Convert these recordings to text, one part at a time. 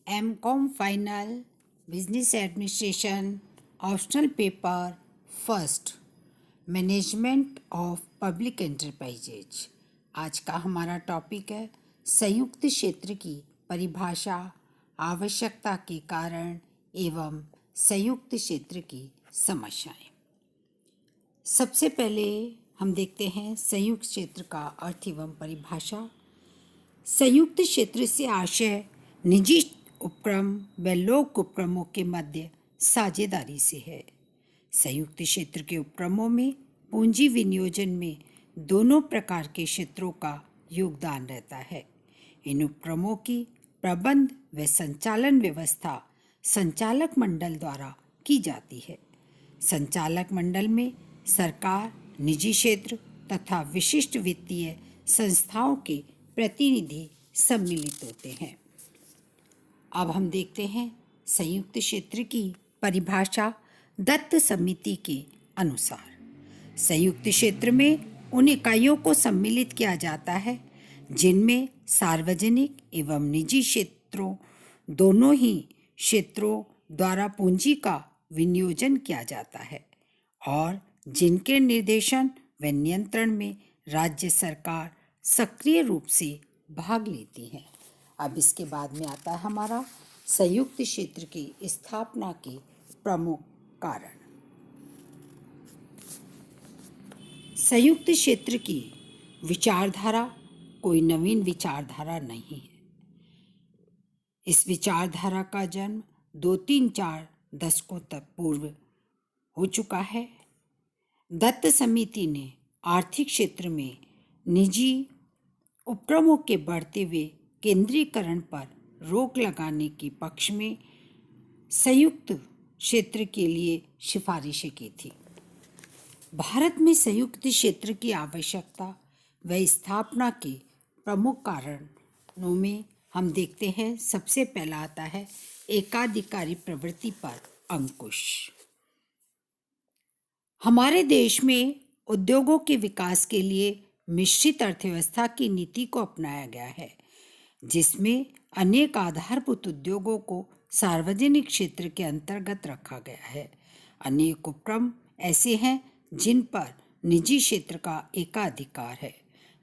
MCom final business administration optional paper first management of public enterprises. आज का हमारा topic है संयुक्त क्षेत्र की परिभाषा, आवश्यकता के कारण एवं संयुक्त क्षेत्र की समस्याएं। सबसे पहले हम देखते हैं संयुक्त क्षेत्र का अर्थ एवं परिभाषा। संयुक्त क्षेत्र से आशय निजी उपक्रम व लोक उपक्रमों के मध्य साझेदारी से है। संयुक्त क्षेत्र के उपक्रमों में पूंजी विनियोजन में दोनों प्रकार के क्षेत्रों का योगदान रहता है। इन उपक्रमों की प्रबंध व संचालन व्यवस्था संचालक मंडल द्वारा की जाती है। संचालक मंडल में सरकार, निजी क्षेत्र तथा विशिष्ट वित्तीय संस्थाओं के प्रतिनिधि सम्मिलित होते हैं। अब हम देखते हैं संयुक्त क्षेत्र की परिभाषा दत्त समिति के अनुसार। संयुक्त क्षेत्र में उन इकाइयों को सम्मिलित किया जाता है जिनमें सार्वजनिक एवं निजी क्षेत्रों दोनों ही क्षेत्रों द्वारा पूंजी का विनियोजन किया जाता है और जिनके निर्देशन व नियंत्रण में राज्य सरकार सक्रिय रूप से भाग लेती है। अब इसके बाद में आता है हमारा संयुक्त क्षेत्र की स्थापना के प्रमुख कारण। संयुक्त क्षेत्र की विचारधारा कोई नवीन विचारधारा नहीं है। इस विचारधारा का जन्म 2-3-4 दशकों तक पूर्व हो चुका है। दत्त समिति ने आर्थिक क्षेत्र में निजी उपक्रमों के बढ़ते हुए केंद्रीकरण पर रोक लगाने के पक्ष में संयुक्त क्षेत्र के लिए सिफारिशें की थी। भारत में संयुक्त क्षेत्र की आवश्यकता व स्थापना के प्रमुख कारणों में हम देखते हैं, सबसे पहला आता है एकाधिकारी प्रवृत्ति पर अंकुश। हमारे देश में उद्योगों के विकास के लिए मिश्रित अर्थव्यवस्था की नीति को अपनाया गया है, जिसमें अनेक आधारभूत उद्योगों को सार्वजनिक क्षेत्र के अंतर्गत रखा गया है। अनेक उपक्रम ऐसे हैं जिन पर निजी क्षेत्र का एकाधिकार है।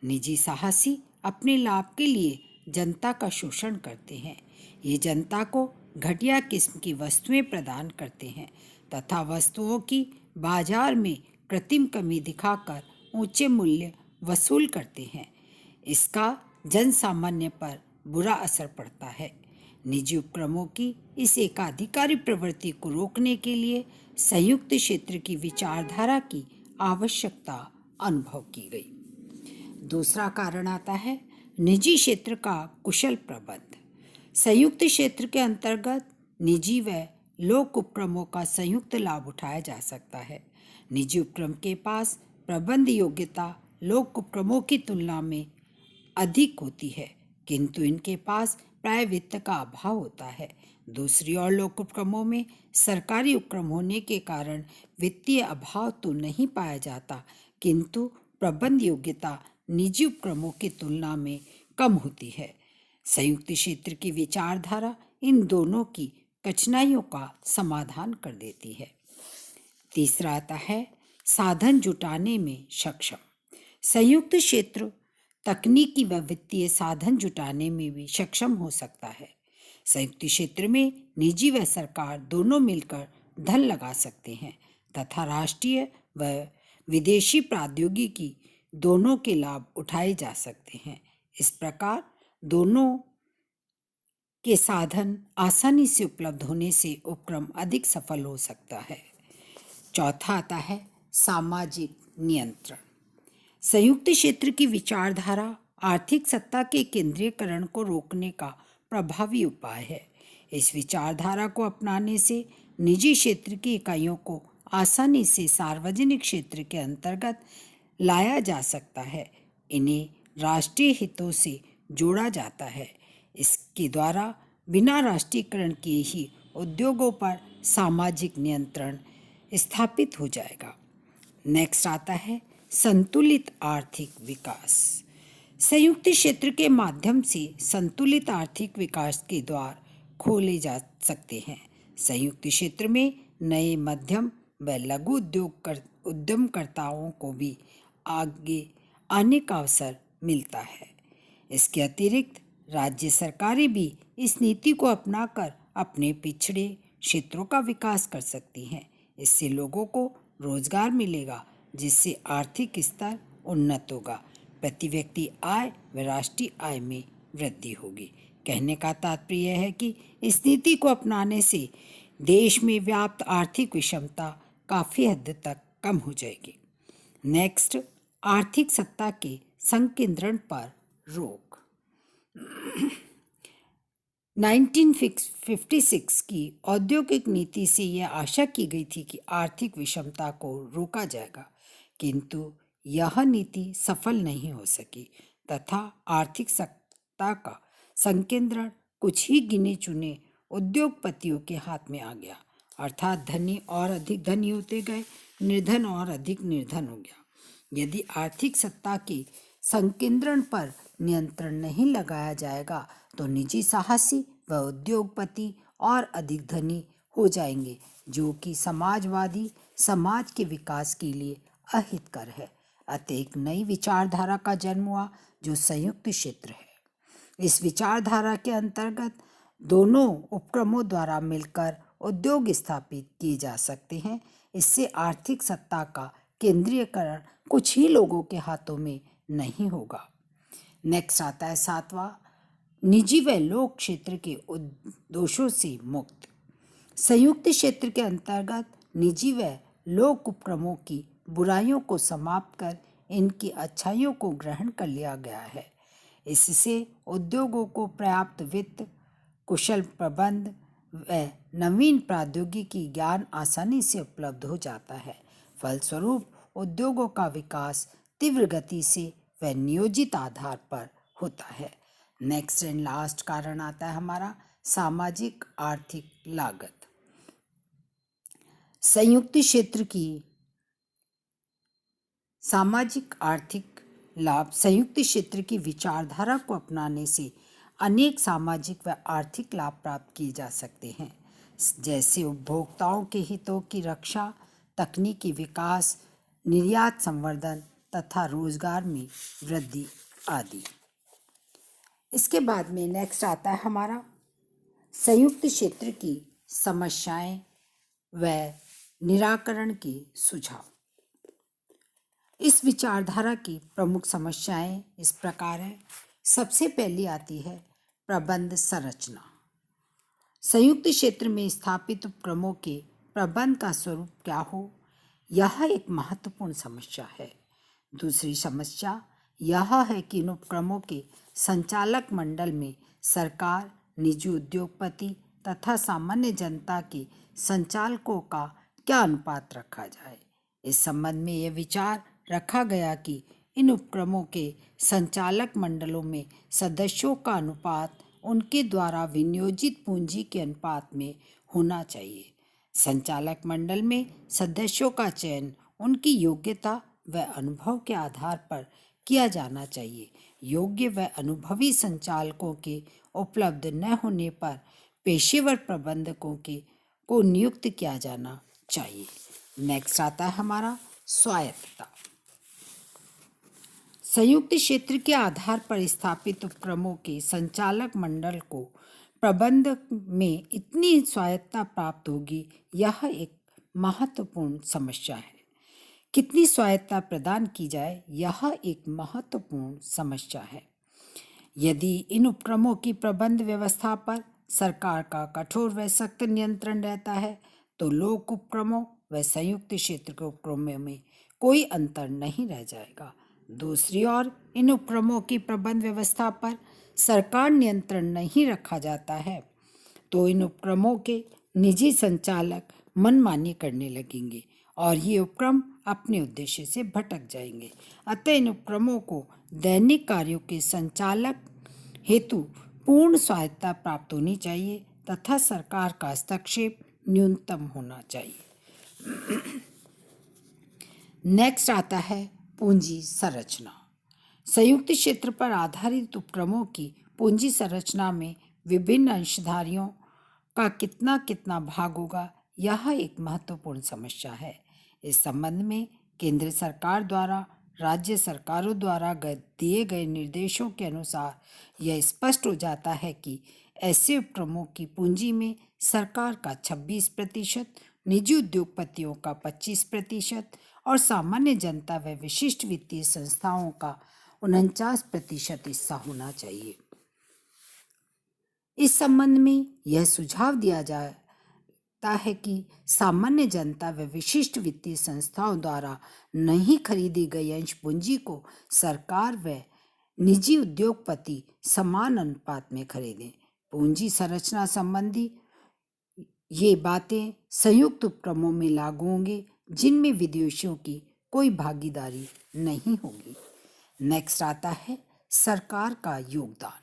निजी साहसी अपने लाभ के लिए जनता का शोषण करते हैं। ये जनता को घटिया किस्म की वस्तुएं प्रदान करते हैं तथा वस्तुओं की बाजार में कृत्रिम कमी दिखाकर ऊंचे मूल्य वसूल करते हैं। इसका जन सामान्य पर बुरा असर पड़ता है। निजी उपक्रमों की इस एकाधिकारी प्रवृत्ति को रोकने के लिए संयुक्त क्षेत्र की विचारधारा की आवश्यकता अनुभव की गई। दूसरा कारण आता है निजी क्षेत्र का कुशल प्रबंध। संयुक्त क्षेत्र के अंतर्गत निजी व लोक उपक्रमों का संयुक्त लाभ उठाया जा सकता है। निजी उपक्रम के पास प्रबंध योग्यता लोक उपक्रमों की तुलना में अधिक होती है, किंतु इनके पास प्राय वित्त का अभाव होता है। दूसरी ओर लोक उपक्रमों में सरकारी उपक्रम होने के कारण वित्तीय अभाव तो नहीं पाया जाता, किंतु प्रबंध योग्यता निजी उपक्रमों की तुलना में कम होती है। संयुक्त क्षेत्र की विचारधारा इन दोनों की कठिनाइयों का समाधान कर देती है। तीसरा आता है साधन जुटाने में सक्षम। संयुक्त क्षेत्र तकनीकी व वित्तीय साधन जुटाने में भी सक्षम हो सकता है। संयुक्त क्षेत्र में निजी व सरकार दोनों मिलकर धन लगा सकते हैं तथा राष्ट्रीय व विदेशी प्रौद्योगिकी दोनों के लाभ उठाए जा सकते हैं। इस प्रकार दोनों के साधन आसानी से उपलब्ध होने से उपक्रम अधिक सफल हो सकता है। चौथा आता है सामाजिक नियंत्रण। संयुक्त क्षेत्र की विचारधारा आर्थिक सत्ता के केंद्रीकरण को रोकने का प्रभावी उपाय है। इस विचारधारा को अपनाने से निजी क्षेत्र की इकाइयों को आसानी से सार्वजनिक क्षेत्र के अंतर्गत लाया जा सकता है। इन्हें राष्ट्रीय हितों से जोड़ा जाता है। इसके द्वारा बिना राष्ट्रीयकरण किए ही उद्योगों पर सामाजिक नियंत्रण स्थापित हो जाएगा। नेक्स्ट आता है संतुलित आर्थिक विकास। संयुक्त क्षेत्र के माध्यम से संतुलित आर्थिक विकास के द्वार खोले जा सकते हैं। संयुक्त क्षेत्र में नए मध्यम व लघु उद्यमकर्ताओं को भी आगे आने का अवसर मिलता है। इसके अतिरिक्त राज्य सरकारें भी इस नीति को अपनाकर अपने पिछड़े क्षेत्रों का विकास कर सकती हैं। इससे लोगों को रोजगार मिलेगा, जिससे आर्थिक स्तर उन्नत होगा, प्रति व्यक्ति आय व राष्ट्रीय आय में वृद्धि होगी। कहने का तात्पर्य है कि इस नीति को अपनाने से देश में व्याप्त आर्थिक विषमता काफी हद तक कम हो जाएगी। नेक्स्ट, आर्थिक सत्ता के संकेंद्रण पर रोक। 1956 की औद्योगिक नीति से यह आशा की गई थी कि आर्थिक विषमता को रोका जाएगा, किंतु यह नीति सफल नहीं हो सकी तथा आर्थिक सत्ता का संकेंद्रण कुछ ही गिने चुने उद्योगपतियों के हाथ में आ गया, अर्थात धनी और अधिक धनी होते गए, निर्धन और अधिक निर्धन हो गया। यदि आर्थिक सत्ता के संकेंद्रण पर नियंत्रण नहीं लगाया जाएगा तो निजी साहसी व उद्योगपति और अधिक धनी हो जाएंगे, जो कि समाजवादी समाज के विकास के लिए अहितकर है। अतः एक नई विचारधारा का जन्म हुआ जो संयुक्त क्षेत्र है। इस विचारधारा के अंतर्गत दोनों उपक्रमों द्वारा मिलकर उद्योग स्थापित किए जा सकते हैं। इससे आर्थिक सत्ता का केंद्रीयकरण कुछ ही लोगों के हाथों में नहीं होगा। नेक्स्ट आता है 7वां, निजी व लोक क्षेत्र के दोषों से मुक्त। संयुक्त क्षेत्र के अंतर्गत निजी व लोक उपक्रमों की बुराइयों को समाप्त कर इनकी अच्छाइयों को ग्रहण कर लिया गया है। इससे उद्योगों को पर्याप्त वित्त, कुशल प्रबंध व नवीन प्रौद्योगिकी ज्ञान आसानी से उपलब्ध हो जाता है। फलस्वरूप उद्योगों का विकास तीव्र गति से व नियोजित आधार पर होता है। नेक्स्ट एंड लास्ट कारण आता है हमारा सामाजिक आर्थिक लागत। संयुक्त क्षेत्र की सामाजिक आर्थिक लाभ। संयुक्त क्षेत्र की विचारधारा को अपनाने से अनेक सामाजिक व आर्थिक लाभ प्राप्त किए जा सकते हैं, जैसे उपभोक्ताओं के हितों की रक्षा, तकनीकी विकास, निर्यात संवर्धन तथा रोजगार में वृद्धि आदि। इसके बाद में नेक्स्ट आता है हमारा संयुक्त क्षेत्र की समस्याएं व निराकरण के सुझाव। इस विचारधारा की प्रमुख समस्याएं इस प्रकार है। सबसे पहली आती है प्रबंध संरचना। संयुक्त क्षेत्र में स्थापित उपक्रमों के प्रबंध का स्वरूप क्या हो, यह एक महत्वपूर्ण समस्या है। दूसरी समस्या यह है कि इन उपक्रमों के संचालक मंडल में सरकार, निजी उद्योगपति तथा सामान्य जनता के संचालकों का क्या अनुपात रखा जाए। इस संबंध में यह विचार रखा गया कि इन उपक्रमों के संचालक मंडलों में सदस्यों का अनुपात उनके द्वारा विनियोजित पूंजी के अनुपात में होना चाहिए। संचालक मंडल में सदस्यों का चयन उनकी योग्यता व अनुभव के आधार पर किया जाना चाहिए। योग्य व अनुभवी संचालकों के उपलब्ध न होने पर पेशेवर प्रबंधकों को नियुक्त किया जाना चाहिए। नेक्स्ट आता है हमारा स्वायत्तता। संयुक्त क्षेत्र के आधार पर स्थापित उपक्रमों के संचालक मंडल को प्रबंध में इतनी स्वायत्तता प्राप्त होगी, यह एक महत्वपूर्ण समस्या है। कितनी स्वायत्तता प्रदान की जाए, यह एक महत्वपूर्ण समस्या है। यदि इन उपक्रमों की प्रबंध व्यवस्था पर सरकार का कठोर व सख्त नियंत्रण रहता है तो लोक उपक्रमों व संयुक्त क्षेत्र के उपक्रमों में कोई अंतर नहीं रह जाएगा। दूसरी ओर इन उपक्रमों की प्रबंध व्यवस्था पर सरकार नियंत्रण नहीं रखा जाता है तो इन उपक्रमों के निजी संचालक मनमानी करने लगेंगे और ये उपक्रम अपने उद्देश्य से भटक जाएंगे। अतः इन उपक्रमों को दैनिक कार्यों के संचालक हेतु पूर्ण स्वायत्तता प्राप्त होनी चाहिए तथा सरकार का हस्तक्षेप न्यूनतम होना चाहिए। नेक्स्ट आता है पूंजी संरचना। संयुक्त क्षेत्र पर आधारित उपक्रमों की पूंजी संरचना में विभिन्न अंशधारियों का कितना कितना भाग होगा, यह एक महत्वपूर्ण समस्या है। इस संबंध में केंद्र सरकार द्वारा राज्य सरकारों द्वारा दिए गए निर्देशों के अनुसार यह स्पष्ट हो जाता है कि ऐसे उपक्रमों की पूंजी में सरकार का 26%, निजी उद्योगपतियों का 25% और सामान्य जनता व विशिष्ट वित्तीय संस्थाओं का 49% हिस्सा होना चाहिए। इस संबंध में यह सुझाव दिया जाता है कि सामान्य जनता व विशिष्ट वित्तीय संस्थाओं द्वारा नहीं खरीदी गई अंश पूंजी को सरकार व निजी उद्योगपति समान अनुपात में खरीदें। पूंजी संरचना संबंधी ये बातें संयुक्त उपक्रमों में लागू होंगे जिनमें विदेशियों की कोई भागीदारी नहीं होगी। नेक्स्ट आता है सरकार का योगदान।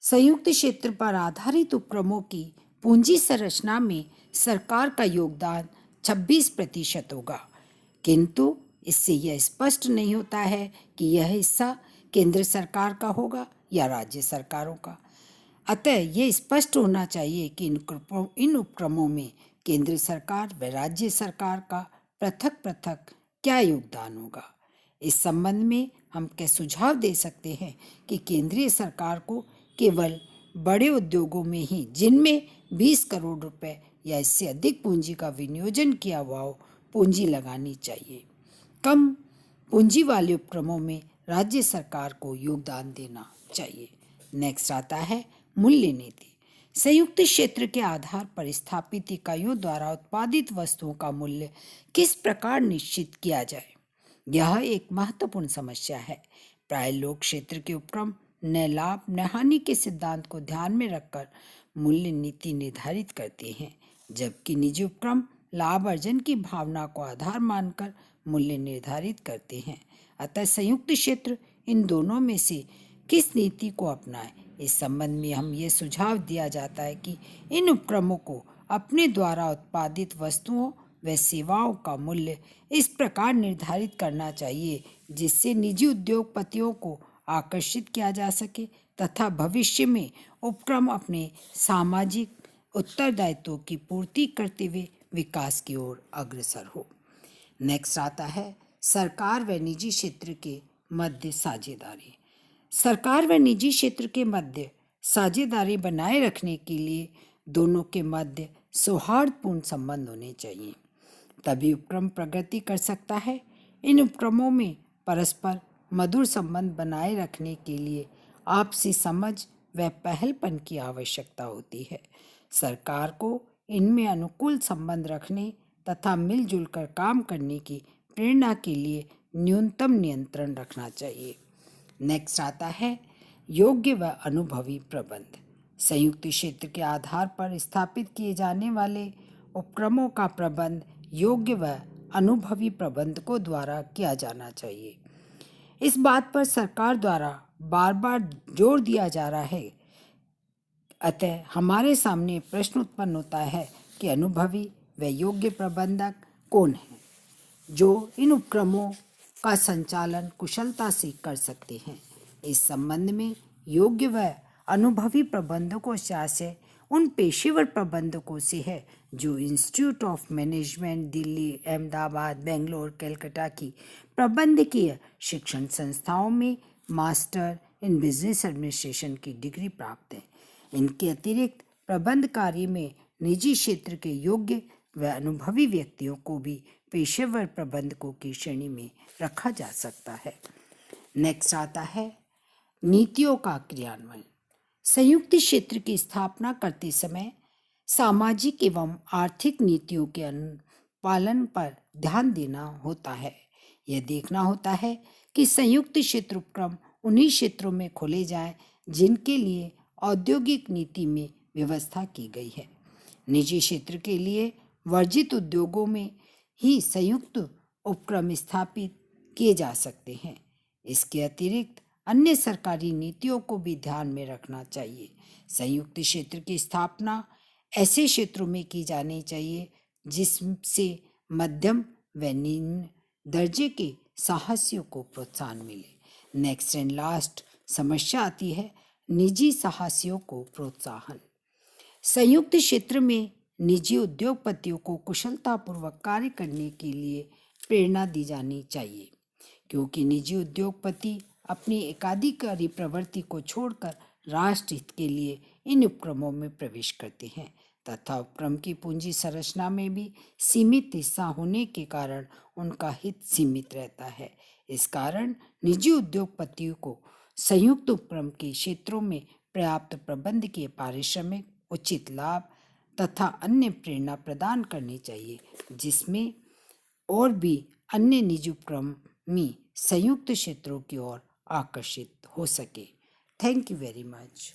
संयुक्त क्षेत्र पर आधारित उपक्रमों की पूंजी संरचना में सरकार का योगदान 26% होगा, किंतु इससे यह स्पष्ट नहीं होता है कि यह हिस्सा केंद्र सरकार का होगा या राज्य सरकारों का। अतः यह स्पष्ट होना चाहिए कि इन उपक्रमों में केंद्र सरकार व राज्य सरकार का पृथक पृथक क्या योगदान होगा। इस संबंध में हम क्या सुझाव दे सकते हैं कि केंद्रीय सरकार को केवल बड़े उद्योगों में ही, जिनमें 20 करोड़ रुपए या इससे अधिक पूंजी का विनियोजन किया हुआ हो, पूंजी लगानी चाहिए। कम पूंजी वाले उपक्रमों में राज्य सरकार को योगदान देना चाहिए। नेक्स्ट आता है मूल्य नीति। संयुक्त क्षेत्र के आधार पर स्थापित इकाइयों द्वारा उत्पादित वस्तुओं का मूल्य किस प्रकार निश्चित किया जाए, यह एक महत्वपूर्ण समस्या है। प्राय लोग क्षेत्र के उपक्रम न लाभ न हानि के सिद्धांत को ध्यान में रखकर मूल्य नीति निर्धारित करते हैं, जबकि निजी उपक्रम लाभ अर्जन की भावना को आधार मानकर मूल्य निर्धारित करते हैं। अतः संयुक्त क्षेत्र इन दोनों में से किस नीति को अपनाए, इस संबंध में हम ये सुझाव दिया जाता है कि इन उपक्रमों को अपने द्वारा उत्पादित वस्तुओं व सेवाओं का मूल्य इस प्रकार निर्धारित करना चाहिए जिससे निजी उद्योगपतियों को आकर्षित किया जा सके तथा भविष्य में उपक्रम अपने सामाजिक उत्तरदायित्वों की पूर्ति करते हुए विकास की ओर अग्रसर हो। नेक्स्ट आता है सरकार व निजी क्षेत्र के मध्य साझेदारी। सरकार व निजी क्षेत्र के मध्य साझेदारी बनाए रखने के लिए दोनों के मध्य सौहार्दपूर्ण संबंध होने चाहिए, तभी उपक्रम प्रगति कर सकता है। इन उपक्रमों में परस्पर मधुर संबंध बनाए रखने के लिए आपसी समझ व पहलपन की आवश्यकता होती है। सरकार को इनमें अनुकूल संबंध रखने तथा मिलजुल कर काम करने की प्रेरणा के लिए न्यूनतम नियंत्रण रखना चाहिए। नेक्स्ट आता है योग्य व अनुभवी प्रबंध। संयुक्त क्षेत्र के आधार पर स्थापित किए जाने वाले उपक्रमों का प्रबंध योग्य व अनुभवी प्रबंधकों द्वारा किया जाना चाहिए। इस बात पर सरकार द्वारा बार बार जोर दिया जा रहा है। अतः हमारे सामने प्रश्न उत्पन्न होता है कि अनुभवी व योग्य प्रबंधक कौन हैं जो इन उपक्रमों का संचालन कुशलता से कर सकते हैं। इस संबंध में योग्य व अनुभवी प्रबंधकों से आशय उन पेशेवर प्रबंधकों से है जो institute of management Delhi, Ahmedabad, Bangalore, Calcutta की प्रबंधकीय शिक्षण संस्थाओं में मास्टर इन बिजनेस एडमिनिस्ट्रेशन की डिग्री प्राप्त है। इनके अतिरिक्त प्रबंध कार्य में निजी क्षेत्र के योग्य व अनुभवी व्यक्तियों को भी पेशेवर प्रबंधकों की श्रेणी में रखा जा सकता है। नेक्स्ट आता है नीतियों का क्रियान्वयन। संयुक्त क्षेत्र की स्थापना करते समय सामाजिक एवं आर्थिक नीतियों के पालन पर ध्यान देना होता है। यह देखना होता है कि संयुक्त क्षेत्र उपक्रम उन्हीं क्षेत्रों में खोले जाएं जिनके लिए औद्योगिक नीति में व्यवस्था की गई है। निजी क्षेत्र के लिए वर्जित उद्योगों में ही संयुक्त उपक्रम स्थापित किए जा सकते हैं। इसके अतिरिक्त अन्य सरकारी नीतियों को भी ध्यान में रखना चाहिए। संयुक्त क्षेत्र की स्थापना ऐसे क्षेत्रों में की जानी चाहिए जिससे मध्यम व निम्न दर्जे के साहसियों को प्रोत्साहन मिले। नेक्स्ट एंड लास्ट समस्या आती है निजी साहसियों को प्रोत्साहन। संयुक्त क्षेत्र में निजी उद्योगपतियों को कुशलतापूर्वक कार्य करने के लिए प्रेरणा दी जानी चाहिए, क्योंकि निजी उद्योगपति अपनी एकाधिकारी प्रवृत्ति को छोड़कर राष्ट्र हित के लिए इन उपक्रमों में प्रवेश करते हैं तथा उपक्रम की पूंजी संरचना में भी सीमित हिस्सा होने के कारण उनका हित सीमित रहता है। इस कारण निजी उद्योगपतियों को संयुक्त उपक्रम के क्षेत्रों में पर्याप्त प्रबंध के पारिश्रमिक, उचित लाभ तथा अन्य प्रेरणा प्रदान करनी चाहिए, जिसमें और भी अन्य निजी उपक्रम में संयुक्त क्षेत्रों की ओर आकर्षित हो सके। Thank you very much.